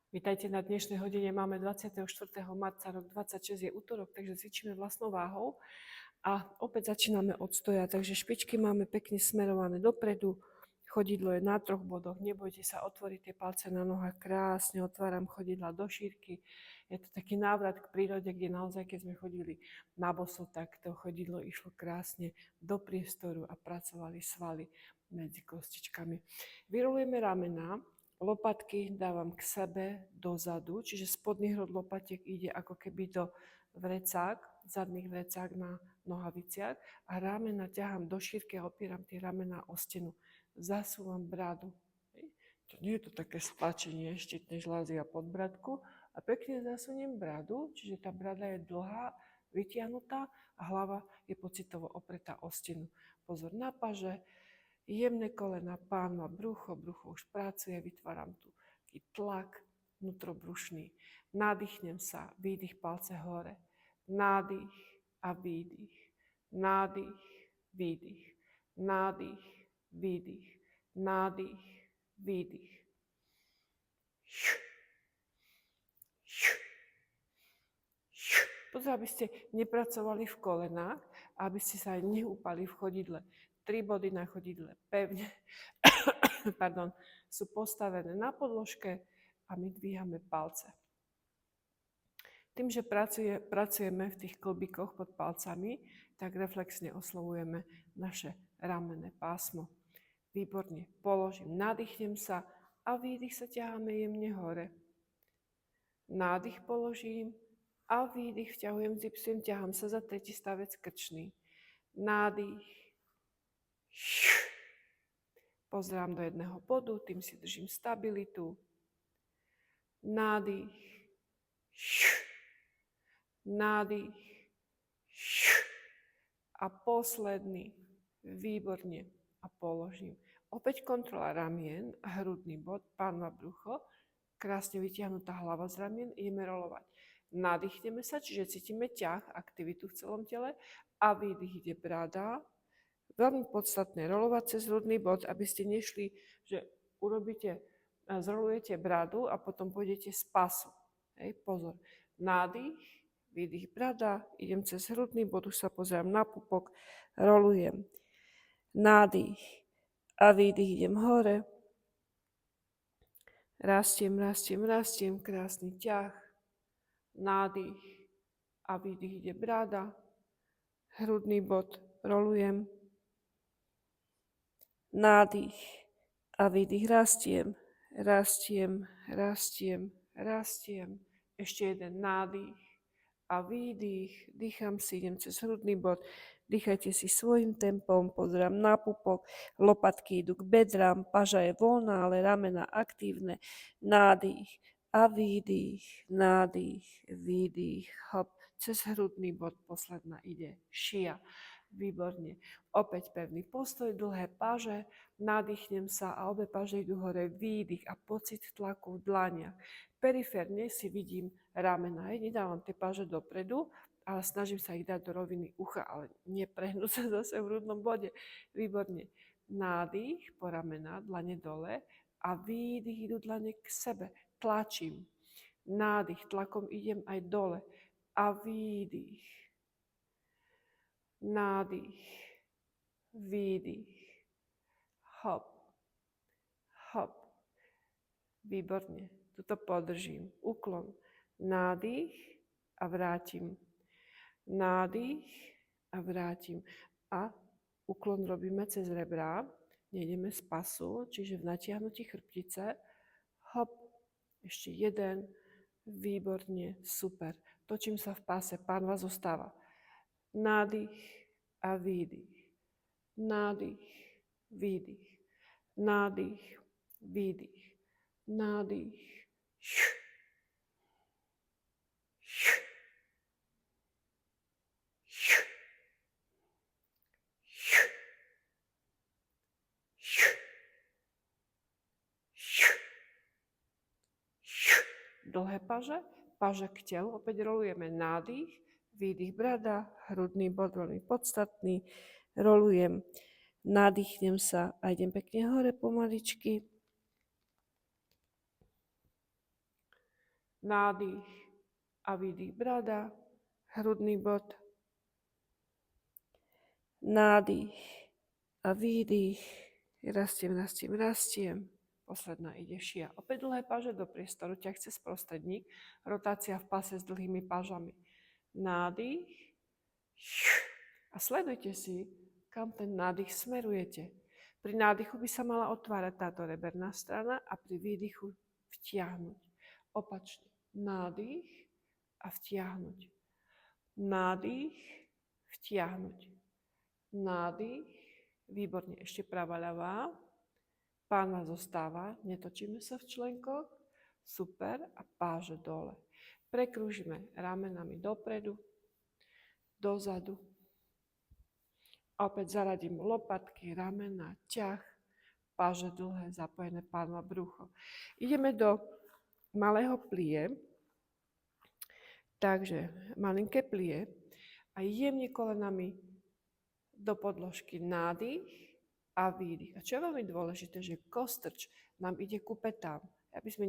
Vítajte na dnešnej hodine. Máme 24. marca, rok 26 je útorok, takže cvičíme vlastnou váhou. A opäť začíname od stoja, takže špičky máme pekne smerované dopredu. Chodidlo je na 3 bodoch, nebojte sa otvoriť tie palce na nohách, krásne otváram chodidla do šírky. Je to taký návrat k prírode, kde naozaj, keď sme chodili na boso, tak to chodidlo išlo krásne do priestoru a pracovali svaly medzi kostičkami. Vyrolujeme ramená. Lopatky dávam k sebe dozadu, čiže spodný hrot lopatiek ide ako keby do vrecák, zadných vrecák na nohaviciach a ramena ťahám do šírky a opieram tie ramená o stenu. Zasúvam bradu. To nie je to také stlačenie štítnej žlázy a podbradku a pekne zasuniem bradu, čiže tá brada je dlhá, vytiahnutá a hlava je pocitovo opretá o stenu. Pozor na paže. Jemné kolena, pánva, brucho už pracuje, vytváram tu taký tlak vnútrobrušný. Nadýchnem sa, výdych, palce hore. Nádych a výdych. Nádych, výdych. Nádych, výdych. Nádych, výdych. Pozor, aby ste nepracovali v kolenách, aby ste sa aj neúpali v chodidle. 3 body na chodidle pevne sú postavené na podložke a my dvíhame palce. Tým, že pracujeme v tých klbíkoch pod palcami, tak reflexne oslovujeme naše ramenné pásmo. Výborne, položím, nadýchnem sa a výdych sa ťaháme jemne hore. Nádych položím a výdych vťahujem, zipsujem, ťahám sa za tretí stavec krčný. Nádych. Pozerám do jedného bodu, tým si držím stabilitu. Nádych. Nádych. A posledný. Výborne. A položím. Opäť kontrola ramien, hrudný bod, pánva, brucho. Krásne vytiahnutá hlava z ramien. Ideme rolovať. Nadýchneme sa, čiže cítime ťah, aktivitu v celom tele. A výdych ide brada. Veľmi podstatné, rolovať cez hrudný bod, aby ste nešli, že zrolujete bradu a potom pôjdete z pasu. Hej, pozor. Nádych, výdych brada, idem cez hrudný bod, už sa pozerám na pupok, rolujem. Nádych a výdych, idem hore. Rastiem, krásny ťah. Nádych a výdych, ide brada. Hrudný bod, rolujem. Nádych a výdych, rastiem. Ešte jeden nádych a výdych. Dýcham si, idem cez hrudný bod. Dýchajte si svojím tempom, pozerám na pupok, lopatky idú k bedrám, paža je voľná, ale ramena aktívne. Nádych a výdych, nádych, výdych, hop. Cez hrudný bod posledná ide šia. Výborne. Opäť pevný postoj, dlhé paže, nadýchnem sa a obe paže idú hore, výdych a pocit tlaku v dlaniach. Periférne si vidím ramena, nedávam tie paže dopredu, ale snažím sa ich dať do roviny ucha, ale neprehnúť sa zase v hrudnom bode. Výborne. Nádych po ramená, dlane dole a výdych idú dlane k sebe. Tlačím. Nádych, tlakom idem aj dole a výdych. Nádych, výdych, hop, hop. Výborne. Tuto podržím. Úklon. Nádych a vrátim. Nádych a vrátim. A úklon robíme cez rebrá. Nejdeme z pasu, čiže v natiahnutí chrbtice. Hop. Ešte jeden. Výborne. Super. Točím sa v páse. Pánva zostáva. Nádych a výdych. Nádych, výdych. Nádych, výdych. Nádych. Dlhé paže, paže k telu. Opäť rolujeme nádych, výdych brada, hrudný bod veľmi podstatný. Rolujem, nadýchnem sa a idem pekne hore pomaličky. nádych a výdych brada, hrudný bod, nádych a výdych, rastiem. Posledná ide šia. Opäť dlhé páže do priestoru, ťah cez prostredník, rotácia v pase s dlhými pážami. Nádych a sledujte si, kam ten nádych smerujete. Pri nádychu by sa mala otvárať táto reberná strana a pri výdychu vtiahnuť. Opačne. Nádych a vtiahnuť. Nádych, vtiahnuť. Nádych, výborne, ešte pravá, ľavá. Pánva zostáva, netočíme sa v členkoch. Super, a páže dole. Prekrúžime ramenami dopredu, dozadu. Opäť zaradím lopatky, ramena, ťah, páže dlhé, zapojené pánva, brucho. Ideme do malého plie, takže malinké plie a jemne kolenami do podložky, nádych a výdych. A čo je veľmi dôležité, že kostrč nám ide ku pätám, aby sme